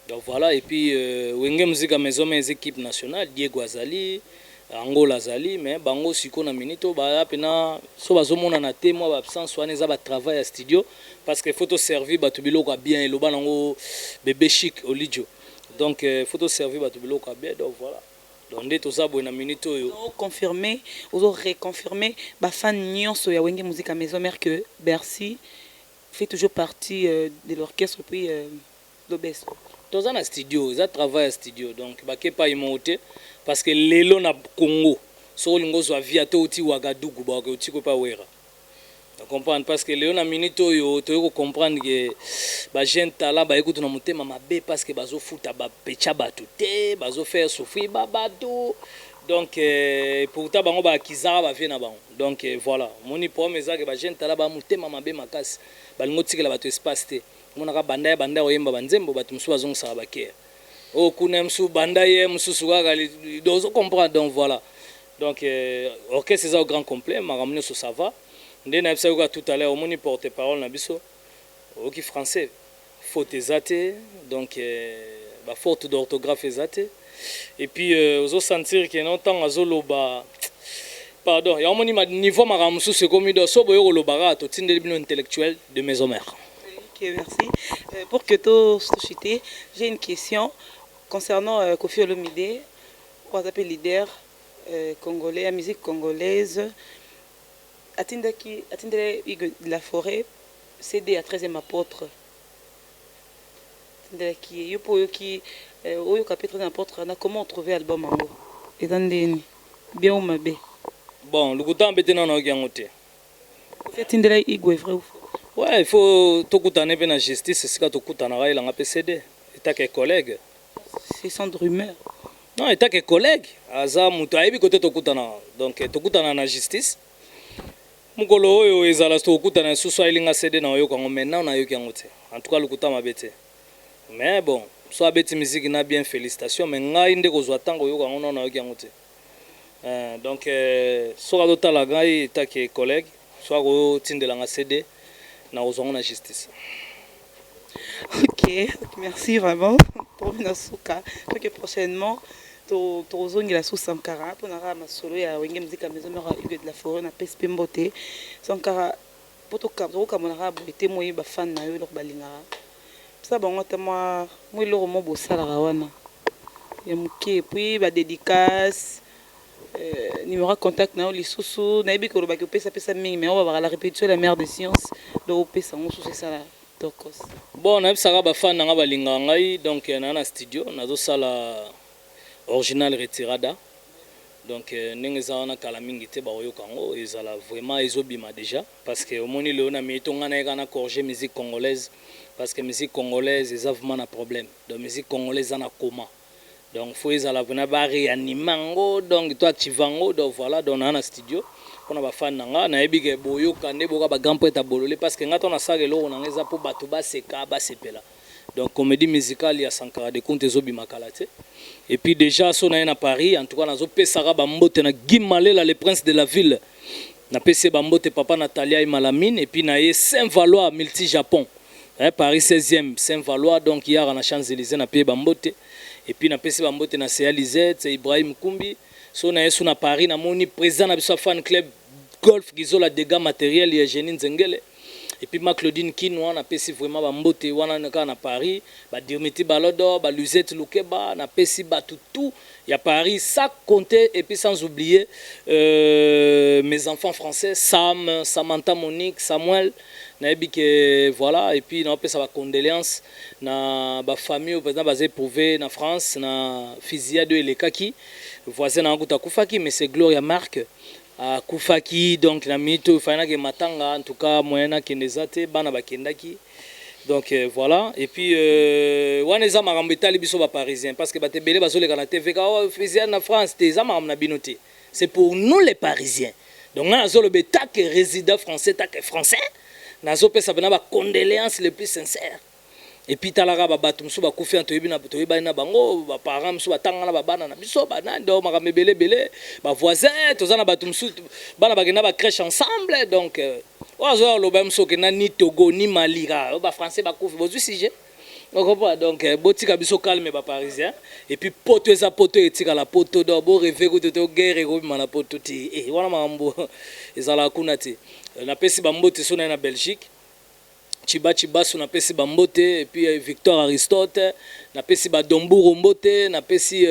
donc voilà et puis wenge musique à maison mes équipes nationales Diego Azali Angola Zali, mais bango siko na minito ba pena so bazomona na te moi absence wana eza ba travail à studio parce que photo servir ba tubiloko bien eloba nango bébé chic Olidio. Donc photo servir ba tubiloko bien donc voilà. Donc nde to sabo na minito yo confirmer, ozo reconfirmer ba fan nyonso ya wenge musique à maison mère que Bercy fait toujours partie de l'orchestre puis l'OBS. Dans un studio, ils travaillent à studio donc ba ke pas imote parce que lelo na Congo so lingo zo via to uti Ouagadougou ba ko uti ko pa wera. Tu comprends parce que lelo na minito yo to ko comprendre que ba jeune talent ba ekutu na mutema mabe parce que bazo futa ba pecha batu te bazo faire souffrir ba batu donc pourtant bango ba kizara ba vie na bango donc voilà moni problème ezaka ba jeune talent ba mutema mabe makasi ba lingo tikela batu espace te monaka banda oyemba banzembo batu musu bazongisa bakere o kuna musu banda ye musu kaka dozo comprendre donc voilà donc orchestre c'est au grand complet maramne so ça va ndé na bisa tout à l'heure moni porte-parole na biso oki français faute ezate donc ba faute d'orthographe ezate et puis ozo sentir que non tant azoloba pardon ya moni ma niveau maramsu c'est comme do so boyo lobara to tindeli bino intellectuel de maison mère. Okay, merci. Pour que tout chité, j'ai une question concernant Koffi Olomide, on s'appelle leader congolais, la musique congolaise. Atindaki de la forêt, CD à 13e apôtre. Atindaki, yopo yoki, oyo kapé 13e apôtre, na comment trouver l'album en haut. Et dans bien ou mabe. Bon, le goutan bête non a gagné. Atindaki igwe vrai ou faux? Ouais, il faut tout coûter bien la justice, c'est quand tout coûte en arrière, on a PCD. Et t'as quelques collègues. C'est sans rumeur. Non, et t'as quelques collègues. Aza mutaïbi côté tout coûte en donc tout coûte en la justice. Mukolo yo ezala tout coûte en sous soit ilinga CD na yo quand maintenant na yo qui en en tout cas le coûta ma bête. Mais bon, soit bête musique na bien félicitations, mais nga inde ko zwa tango yo quand on na yo qui en donc soit d'autres la gaille t'as quelques collègues, soit au tinde la CD. Na la justice. Ok, merci vraiment pour Nasuka. Donc prochainement, tu la sous Sankara pour na ma solo ya wenge musique à maison mère de la forêt na PSP Mbote. Sankara pour to comme on a été moi ba fan na yo lo balinga. Ça bango ta moi lo mo bosala wana. Ya muke puis ba dédicace numéro contact na lisusu na yebi ko ba ko pesa mingi mais on va la répétition la mère des sciences do pesa on sous ça la tokos. Bon na bisaka ba fan nga balinga ngai donc na studio nazo sala original retirada. Donc ndenge za wana kala mingi te ba oyo kango ezala vraiment ezobima déjà parce que au moni le na meto nga na kana corriger musique congolaise parce que musique congolaise eza vraiment un problème. Donc musique congolaise en a comment. Donc faut ezala vena ba réanimango donc toi activango donc voilà donc na studio on ba fan nga na yebi ke boyo kande boka ba grand poète bololé parce que ngata na sage lo na ngeza po bato ba seka ba sepela. Donc comédie musicale il y a Sankara de comptes ezobima kalate. Et puis déjà son à Paris en tout cas nazo pesara ba mbote na Gimalela le prince de la ville. Na pese ba mbote papa Natalia et Malamine et puis na ye Saint-Valois multi Japon. Paris 16e Saint-Valois donc hier à la Champs-Élysées na paye ba mbote. Et puis na pese ba mbote na Céa Lisette, Ibrahim Kumbi. So na yesu na Paris na moni président na biso fan club golf gizola dégâts matériels ya Jenine Nzengele. Et puis ma Claudine Kinwa na pesi vraiment ba mbote wana na Paris ba Dirmiti Balodo ba Luzette Lukeba na pesi ba tout ya Paris ça compter et puis sans oublier mes enfants français Sam Samantha Monique Samuel na que voilà et puis na pesa ba condoléances na ba famille au président basé prouvé na France na Fizia de Elekaki voisin na nguta kufaki mais c'est Gloria Marc à Koufaki donc la mito fana ke matanga en tout cas moyena kendezate bana bakendaki donc voilà et puis waneza marambeta libiso ba parisien parce que batebele bazoleka na TV ka officiel na France te za maram na binoté c'est pour nous les parisiens donc na zolo beta que résident français ta que français na zo pesa bana ba condoléances les plus sincères. Et puis talaka ba batum so ba kufi anto yebina to yeba na bango ba parents so batanga na ba bana na biso bana ndo makame belé ba voisins tozana batum so bana bagena ba crèche ensemble donc ozo lo ba mso ke na ni Togo ni Mali ba français ba kufi bozu sujet donc botika biso calme ba parisien et puis poto eza poto etika la poto do bo rêver ko to guerre ko mana poto ti wana mambo ezala kuna ti na pesi ba mbote so na Belgique Chibasu na pesi bambote et puis Victor Aristote na pesi ba Domburu mbote na pesi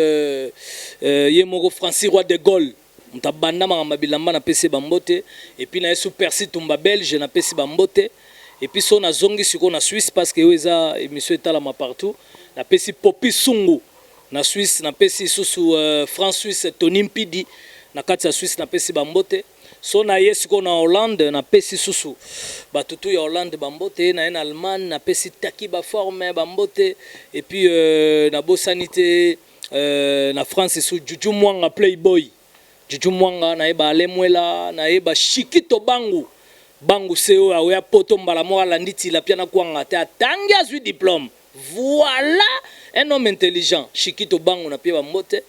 Yemoro Francis Roi de Gaulle mtabanda mama bilamba na pesi bambote et puis na Yesu Percy Tumba Belge na pesi bambote et puis so na zongi siko na Suisse parce que eza émission etala ma partout na pesi Popi Sungu na Suisse na pesi susu France Suisse Tony Mpidi na kati ya Suisse na pesi bambote. So na yesu ko na Hollande na pesi susu batutu ya Hollande bambote na en Allemagne na pesi taki ba forme bambote et puis na bosanité na France sous Juju Mwanga Playboy Juju Mwanga na eba alemwela na eba Shikito bangu seo ya poto mbala mo ala nditi la piana kwanga te atangi azui diplôme voilà un homme intelligent Shikito bangu na pia bambote.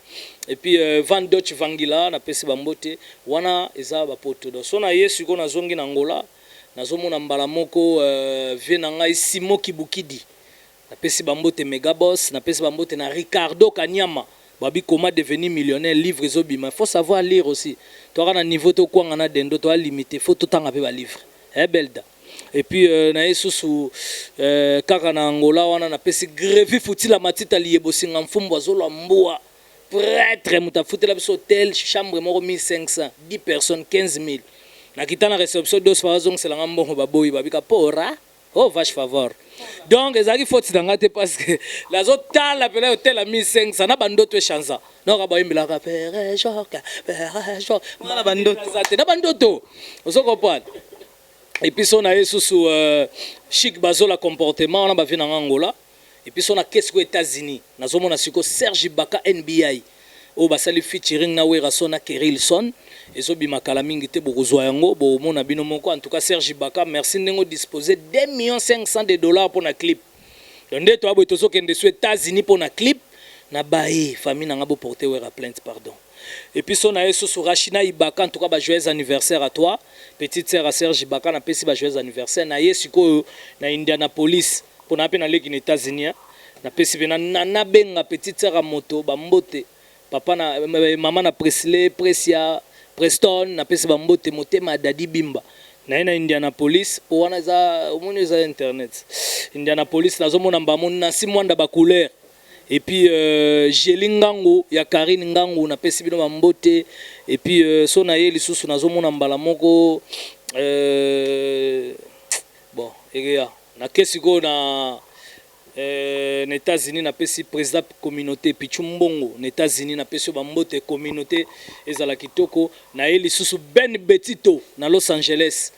Et puis Van Dutch Vangila na pesi bambote wana eza ba poto do so na yesu ko na zongi na Angola na zomona mbala moko vie na ngai Simo Kibukidi na pesi bambote Megaboss na pesi bambote na Ricardo Kanyama babi comment devenir millionnaire livre ezobima faut savoir lire aussi toi na niveau to kwanga na dendo to limité faut tout tanga pe ba livre belda et puis na yesu su kaka na Angola wana na pesi Grevi Futila Matita liyebosinga mfumbo azolo mbua prêtre mutafutela biso hôtel chambre moko 1500 10 personnes 15000 na kitana réception dos farazong selanga mbongo baboyi babika pora oh vache favor donc ezaki faute danga te parce que la zota la pela hôtel à 1500 na bandoto chanza no ka bayimbela ka père Jacques na bandoto na bandoto oso comprendre et puis son na yesu su chic bazola comportement na ba vina Angola. Et puis son a qu'est-ce aux États-Unis nazomona siko Serge Ibaka NBA o basali featuring na wera sona Kerilson ezo bimakala mingi te bokozwa yango bo mona bino moko en tout cas Serge Ibaka merci nengo disposer 2,5 millions $ pour na clip donc ndeto abo tozo kende aux États-Unis pour na clip na bae famille na ngabo porter wera plainte pardon. Et puis son a yeso sur Rachina Ibaka en tout cas ba joyeux anniversaire à toi petite sœur à Serge Ibaka na pesi ba joyeux anniversaire na yesiko na Indianapolis pour na pena leki aux États-Unis na pesi bena na benga petite sœur à moto bambote papa na maman na Presley Precia Preston na pesi bambote motema dadi bimba na Indianapolis pour wana za omoni za internet Indianapolis nazomona mbamona si mwanda ba couleur et puis Jeli Ngango ya Karine Ngango na pesi bino bambote et puis so na ye lisusu nazomona mbala moko bon egeya na kesiko na na États-Unis na pesi président communauté Pichu Mbongo na États-Unis na pesi bambote communauté ezala kitoko na ye lisusu Ben Betito na Los Angeles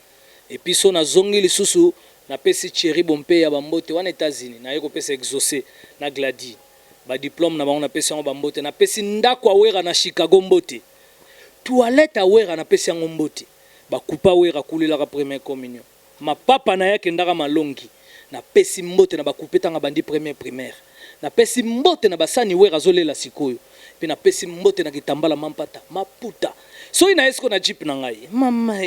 et puis so na zongi lisusu na pesi Thierry Bompe ya bambote wana États-Unis na ye ko pesa exaucé na Gladi ba diplôme na bango na pesi yango bambote na pesi ndako awera na Chicago mbote toilette awera na pesi yango mbote ba kupa awera kulela ka première communion ma papa na yake ndaka malongi na pesi mbote na ba kupetanga bandi première primaire na pesi mbote na basani wera zolela sikoyo pe na pesi mbote na kitambala mampata maputa so ina esko na jeep na ngai mama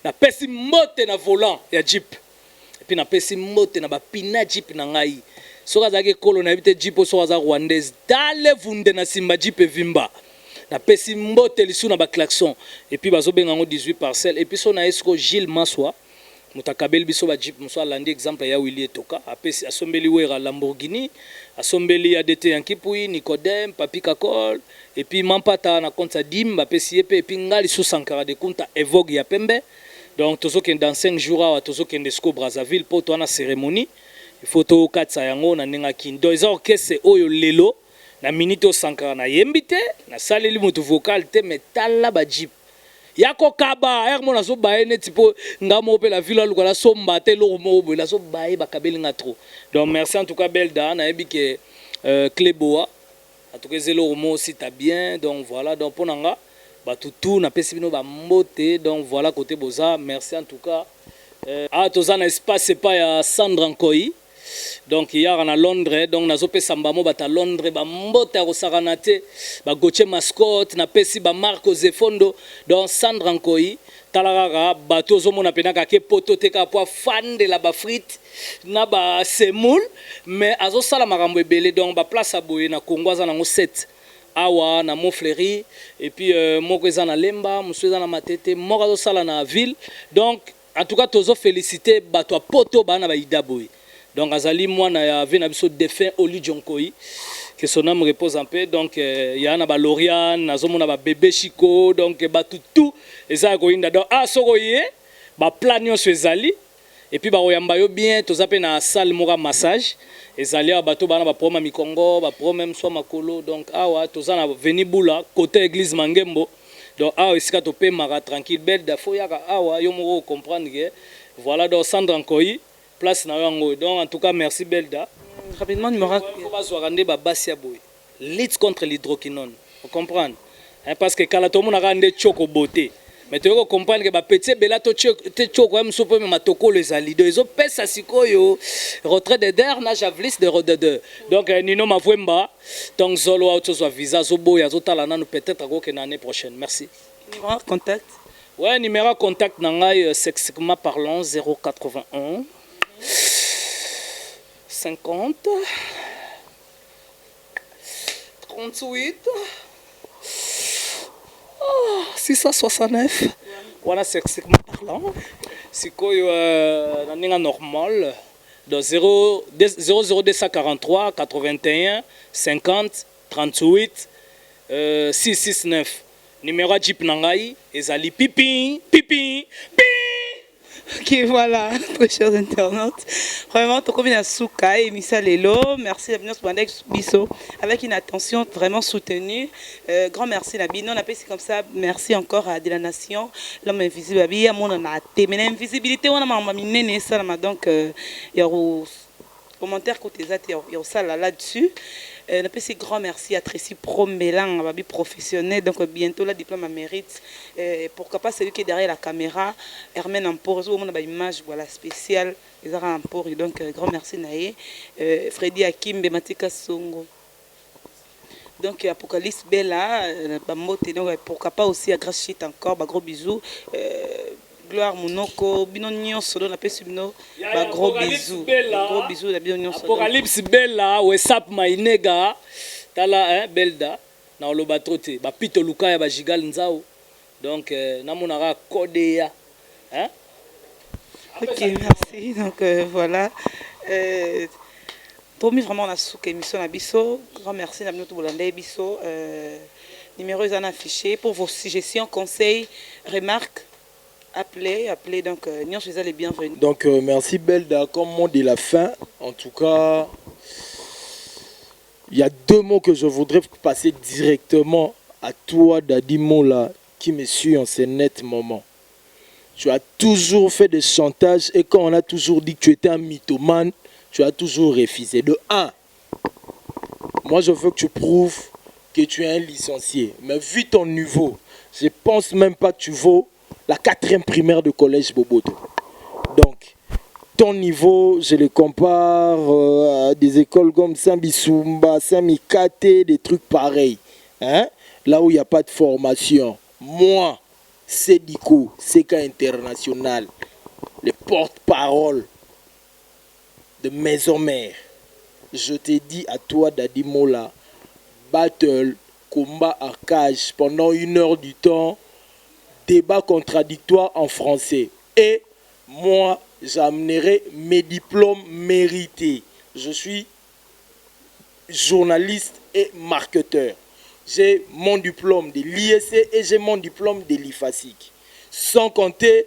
na pesi mbote na volant ya jeep et puis na pesi mbote na bapina jeep na ngai so kazaki kolo na bite jeep so kaza rwandaise dale vunde na simba jeep vimba na pesi mbote lisu na ba klaxon et puis bazo benga ngo 18 parcelles et puis so na esko Gilles Maswa mutakabeli biso ba jeep muso alandi exemple ya Willy Etoka apesi asombeli wera Lamborghini asombeli ADT Yankipui Nicodème Papi Kakol et puis mampata na compte dim apesi et puis ngali sous Sankara de compta Evogue ya pembe donc tozo ken dans 5 jours à tozo ken desco Brazzaville pour toi na cérémonie il faut to katsa yango na ninga kindo eza orchestre oyo lelo na minute Sankara na yembite na saleli moto vocal te metala ba jeep yako kaba er mona zo bae neti po ngamo pe la ville luka la somba te lo mo bo la zo bae bakabeli nga trop donc merci en tout cas Belda na yebi ke Cléboa en tout cas zelo mo aussi ta bien donc voilà donc ponanga ba tout na pesi bino ba mbote donc voilà côté boza merci en tout cas toza na espace c'est pas ya Sandra Nkoi donc hier en Londres donc nazo pesa mbamo bata Londres ba mbota ko saranate ba Gauthier Mascotte na pesi ba Marco Zefondo donc Sandra Nkoi talarara bato zo mona penaka ke poto te ka po fan de la ba frite na ba semoule mais azo sala makambo ebele donc ba place a boye na Congo za nango 7 awa na Montfleury et puis moko eza na Lemba musu eza na Matete moko azo sala na ville donc en tout cas tozo féliciter bato a poto bana ba idaboye. Donc azali mwana ya vena biso défunt Oli Djonkoi que son âme repose en paix donc ya na ba Loriane nazomona ba bébé Chico donc ba tout eza ko inda donc soko ye ba planio so ezali et puis ba oyamba yo bien tozape na salle mora massage ezali ba bato bana ba proma mikongo ba pro même soit makolo donc awa tozana veni bula côté église Mangembo donc awa esika to pe mara tranquille belle da foyaka awa yo moko comprendre que voilà donc Sandra Nkoi place na yango donc en tout cas merci Belda rapidement numéro faut pas soirande ba basia boy lutte contre l'hydroquinone vous comprenez parce que kala to mona rande choko beauté mais tu comprendre que ba petit bela to choko même sopo même matokolo ezali do ezo pesa sikoyo retrait de der na javelis de donc nino mavwemba donc zolo auto so visa zo boya zo tala nanu peut-être ko que l'année prochaine merci numéro contact ouais numéro contact na ngai sexiquement parlant 081 50 38 669 voilà sexiquement parlant sikoyo na ninga normal donc 00243 81 50 38 669 numéro jeep nangai ezali pipi pipi pipi. Ok, voilà, très chers internautes. Vraiment, tout comme Souka et Missa Lelo, merci à Binos Bandex Bisso, avec une attention vraiment soutenue. Grand merci à Bino, on appelle comme ça. Merci encore à De la Nation, l'homme invisible. À mon mais l'invisibilité, on a mis ça, donc il y a un commentaire côté ça, il y a ça là-dessus. Un petit grand merci à Tracy Promélan, un professionnel, donc bientôt le diplôme à mérite. Pourquoi pas celui qui est derrière la caméra, Hermène Ampor, on a une image voilà, spéciale, Ampor, donc grand merci Naé, Freddy Hakim, Bematika Songo. Donc Apocalypse Bella, donc pourquoi pas aussi à Grace Shit encore, gros bisous. Gloire Monoko, Binonion Solo, la paix subno, gros bisous. Gros bisous, la Binonion Solo. Apocalypse Bella, Wesap Mainega, Tala, Belda, na Olobatrote, Pito Luka ya Bajigal Nzao. Donc, Namonara Kodea. Ok, merci. Donc, voilà. Tomi vraiment na souka émission na biso. Grand merci na bino to bolanda biso. Numéro est affiché pour vos suggestions, conseils, remarques. Appelez donc Nyon chez les bienvenus. Donc merci Belda, comme mot de la fin. En tout cas, il y a deux mots que je voudrais passer directement à toi, Dadi Mola, qui me suit en ces nets moments. Tu as toujours fait des chantages et quand on a toujours dit que tu étais un mythomane, tu as toujours refusé. De un, moi je veux que tu prouves que tu es un licencié. Mais vu ton niveau, je pense même pas que tu vaux la 4e primaire de collège Boboto. Donc, ton niveau, je le compare à des écoles comme Saint-Bissoumba, Saint-Mikate, des trucs pareils. Hein? Là où il n'y a pas de formation. Moi, Sédico, CK International, le porte-parole de Maison Mère, je t'ai dit à toi, Dadi Mola, battle, combat à cage pendant 1 heure du temps, débat contradictoire en français. Et moi, j'amènerai mes diplômes mérités. Je suis journaliste et marketeur. J'ai mon diplôme de l'IEC et j'ai mon diplôme de l'IFASIC. Sans compter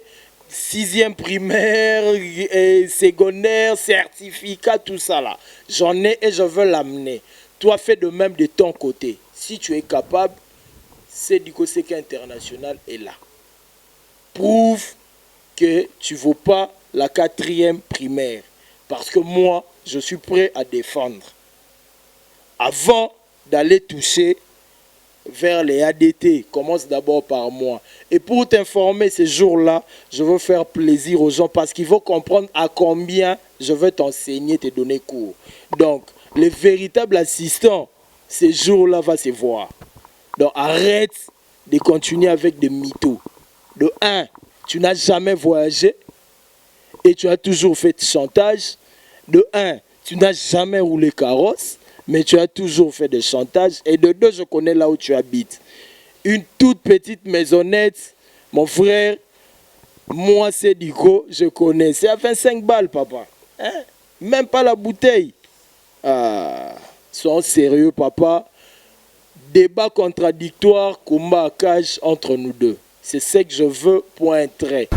6e primaire, et secondaire, certificat, tout ça là. J'en ai et je veux l'amener. Toi, fais de même de ton côté. Si tu es capable, Sédico CK International est là. Prouve que tu ne vaux pas la 4e primaire. Parce que moi, je suis prêt à défendre. Avant d'aller toucher vers les ADT, commence d'abord par moi. Et pour t'informer ces jours-là, je veux faire plaisir aux gens parce qu'ils vont comprendre à combien je veux t'enseigner, te donner cours. Donc, le véritable assistant, ces jours-là, va se voir. Donc, arrête de continuer avec des mythos. De un, tu n'as jamais voyagé et tu as toujours fait de chantage. De un, tu n'as jamais roulé carrosse, mais tu as toujours fait de chantage. Et de deux, je connais là où tu habites. Une toute petite maisonnette, mon frère, moi c'est Dico, je connais. C'est à 25 balles, papa. Hein? Même pas la bouteille. Ah, sois sérieux, papa. Débat contradictoire, combat à cage entre nous deux. C'est ce que je veux, point trait.